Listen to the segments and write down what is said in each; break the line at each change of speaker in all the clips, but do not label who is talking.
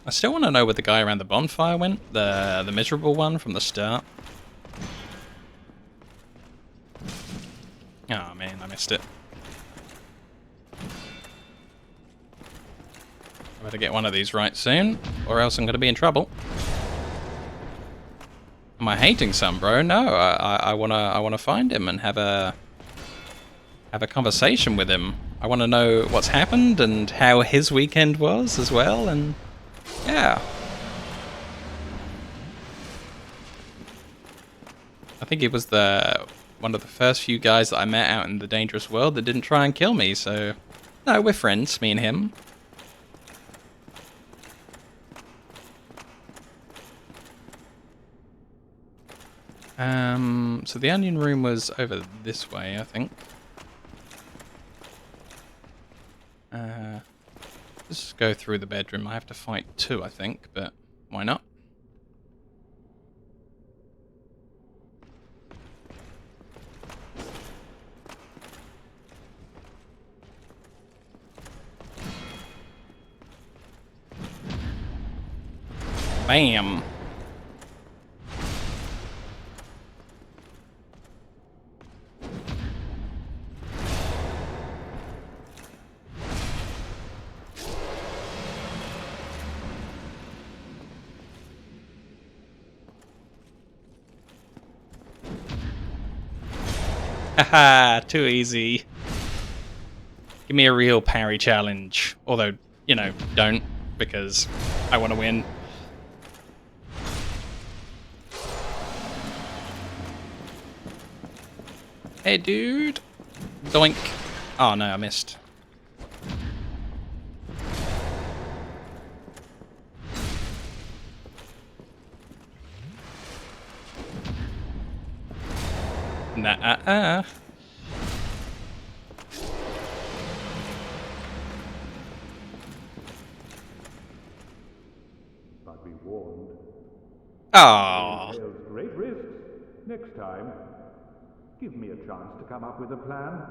I still want to know where the guy around the bonfire went. The miserable one from the start. Oh man, I missed it. I better get one of these right soon, or else I'm going to be in trouble. Am I hating some, bro? No, I wanna find him and have a conversation with him. I want to know what's happened and how his weekend was as well, and yeah. I think he was one of the first few guys that I met out in the dangerous world that didn't try and kill me, so no, we're friends, me and him. So the onion room was over this way, I think. Let's just go through the bedroom. I have to fight two, I think, but why not? Bam! Haha, too easy. Give me a real parry challenge. Although, you know, don't, because I want to win. Hey, dude. Doink. Oh, no, I missed. Nah.
But be warned.
Oh.
Great risks. Next time, give me a chance to come up with a plan.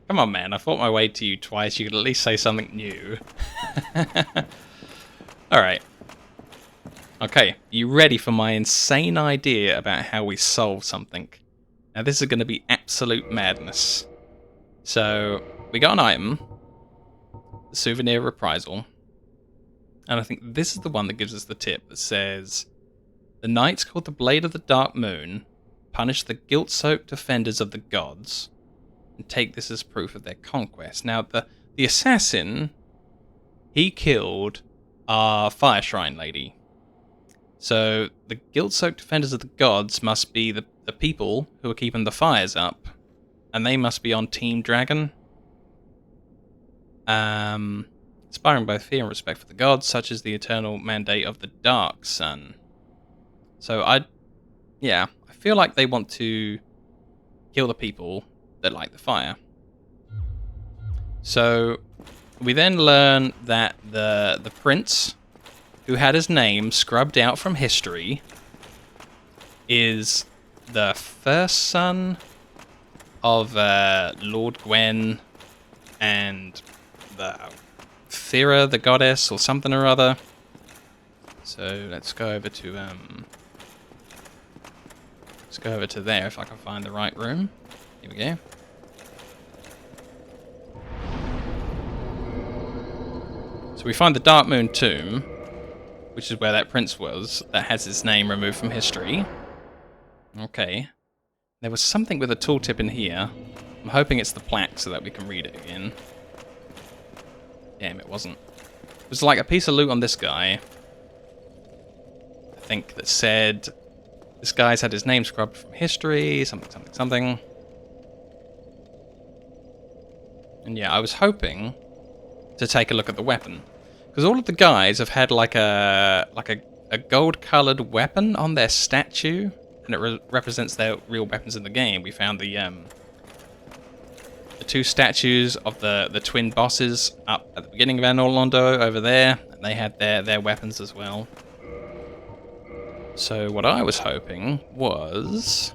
Come on, man. I fought my way to you twice. You could at least say something new. Alright. Okay, you ready for my insane idea about how we solve something? Now, this is going to be absolute madness. So, we got an item. The souvenir reprisal. And I think this is the one that gives us the tip that says, the knights called the Blade of the Dark Moon punish the guilt-soaked offenders of the gods and take this as proof of their conquest. Now, the assassin, he killed our fire shrine lady. So, the guilt-soaked defenders of the gods must be the people who are keeping the fires up. And they must be on Team Dragon. Inspiring both fear and respect for the gods, such as the eternal mandate of the Dark Sun. So, I feel like they want to kill the people that light the fire. So, we then learn that the prince who had his name scrubbed out from history is the first son of Lord Gwen and the Thera, the goddess, or something or other. So let's go over to there if I can find the right room. Here we go. So we find the Dark Moon tomb, which is where that prince was, that has his name removed from history. Okay. There was something with a tooltip in here. I'm hoping it's the plaque so that we can read it again. Damn, it wasn't. It was like a piece of loot on this guy, I think, that said this guy's had his name scrubbed from history, something. And yeah, I was hoping to take a look at the weapon. Because all of the guys have had like a gold-coloured weapon on their statue, and it represents their real weapons in the game. We found the two statues of the twin bosses up at the beginning of Anor Londo over there, and they had their weapons as well. So what I was hoping was,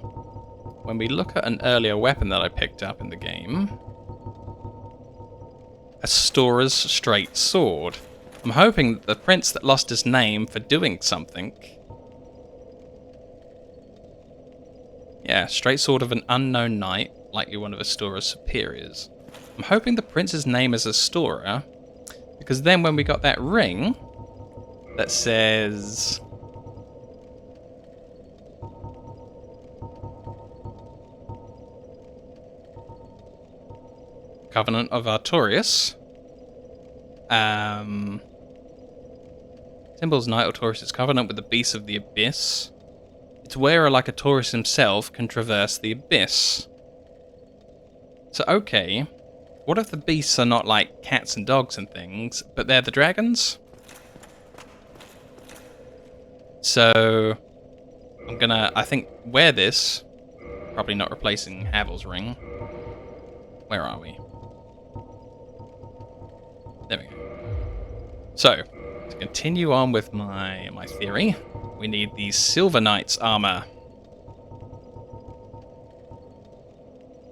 when we look at an earlier weapon that I picked up in the game, a Stora's straight sword. I'm hoping that the prince that lost his name for doing something... Yeah, straight sword of an unknown knight, likely one of Astora's superiors. I'm hoping the prince's name is Astora, because then when we got that ring that says... Covenant of Artorias. Symbol's Knight Artorias' covenant with the beasts of the abyss. Its wearer, like Artorias himself, can traverse the abyss. So, okay. What if the beasts are not like cats and dogs and things, but they're the dragons? So, I'm gonna, I think, wear this. Probably not replacing Havel's ring. Where are we? There we go. So, to continue on with my theory, we need the Silver Knight's armor.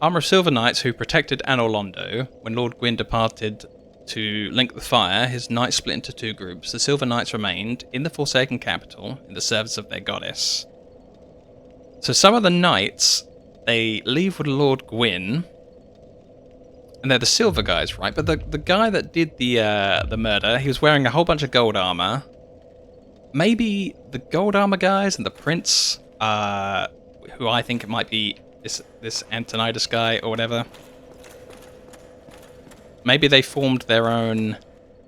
Armor of Silver Knights who protected Anor Londo. When Lord Gwyn departed to link the fire, his knights split into two groups. The Silver Knights remained in the Forsaken capital in the service of their goddess. So some of the knights, they leave with Lord Gwyn, and they're the silver guys, right? But the guy that did the murder, he was wearing a whole bunch of gold armor. Maybe the gold armor guys and the prince, who I think it might be this Antonidas guy or whatever. Maybe they formed their own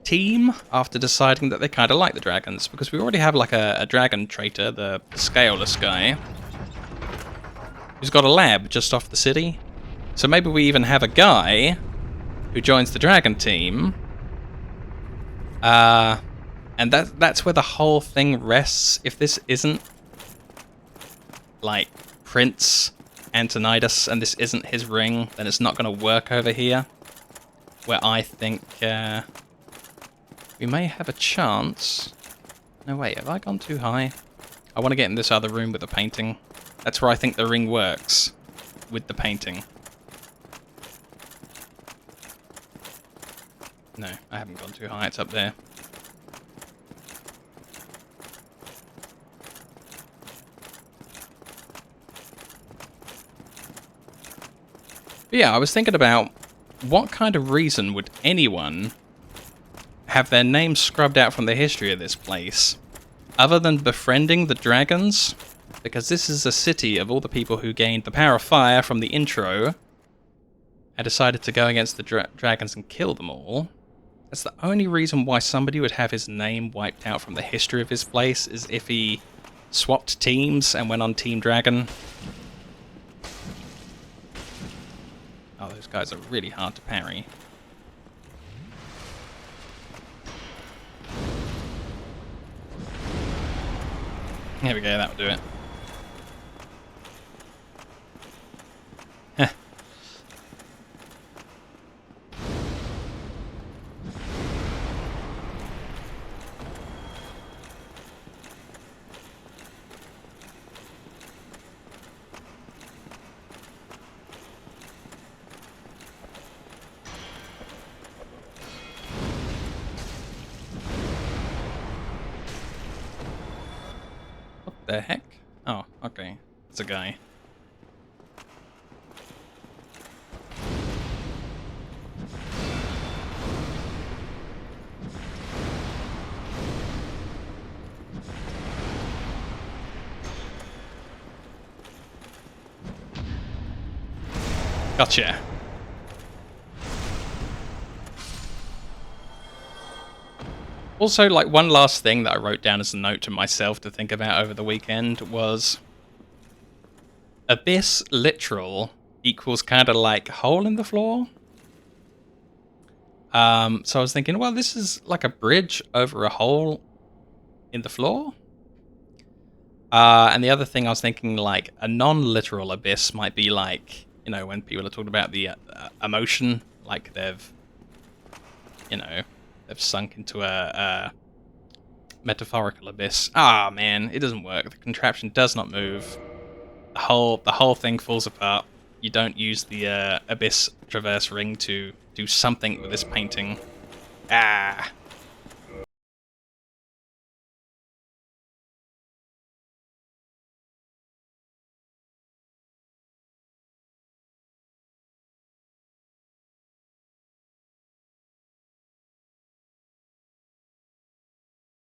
team after deciding that they kind of like the dragons, because we already have like a dragon traitor, the scaleless guy, who's got a lab just off the city. So maybe we even have a guy who joins the dragon team. And that's where the whole thing rests. If this isn't like Prince Antonidas and this isn't his ring, then it's not going to work over here. Where I think we may have a chance. No, wait, have I gone too high? I want to get in this other room with the painting. That's where I think the ring works, with the painting. No, I haven't gone too high, it's up there. But yeah, I was thinking about what kind of reason would anyone have their name scrubbed out from the history of this place, other than befriending the dragons? Because this is a city of all the people who gained the power of fire from the intro and decided to go against the dragons and kill them all. That's the only reason why somebody would have his name wiped out from the history of his place, is if he swapped teams and went on Team Dragon. Oh, those guys are really hard to parry. There we go, that'll do it. Heh. The heck? Oh, okay. It's a guy. Gotcha. Also, like, one last thing that I wrote down as a note to myself to think about over the weekend was abyss literal equals kind of like hole in the floor. So I was thinking, well, this is like a bridge over a hole in the floor. And the other thing I was thinking, like, a non-literal abyss might be like, you know, when people are talking about the emotion, like they've, you know, they've sunk into a metaphorical abyss. Ah, man, it doesn't work. The contraption does not move. The whole thing falls apart. You don't use the abyss traverse ring to do something with this painting. Ah.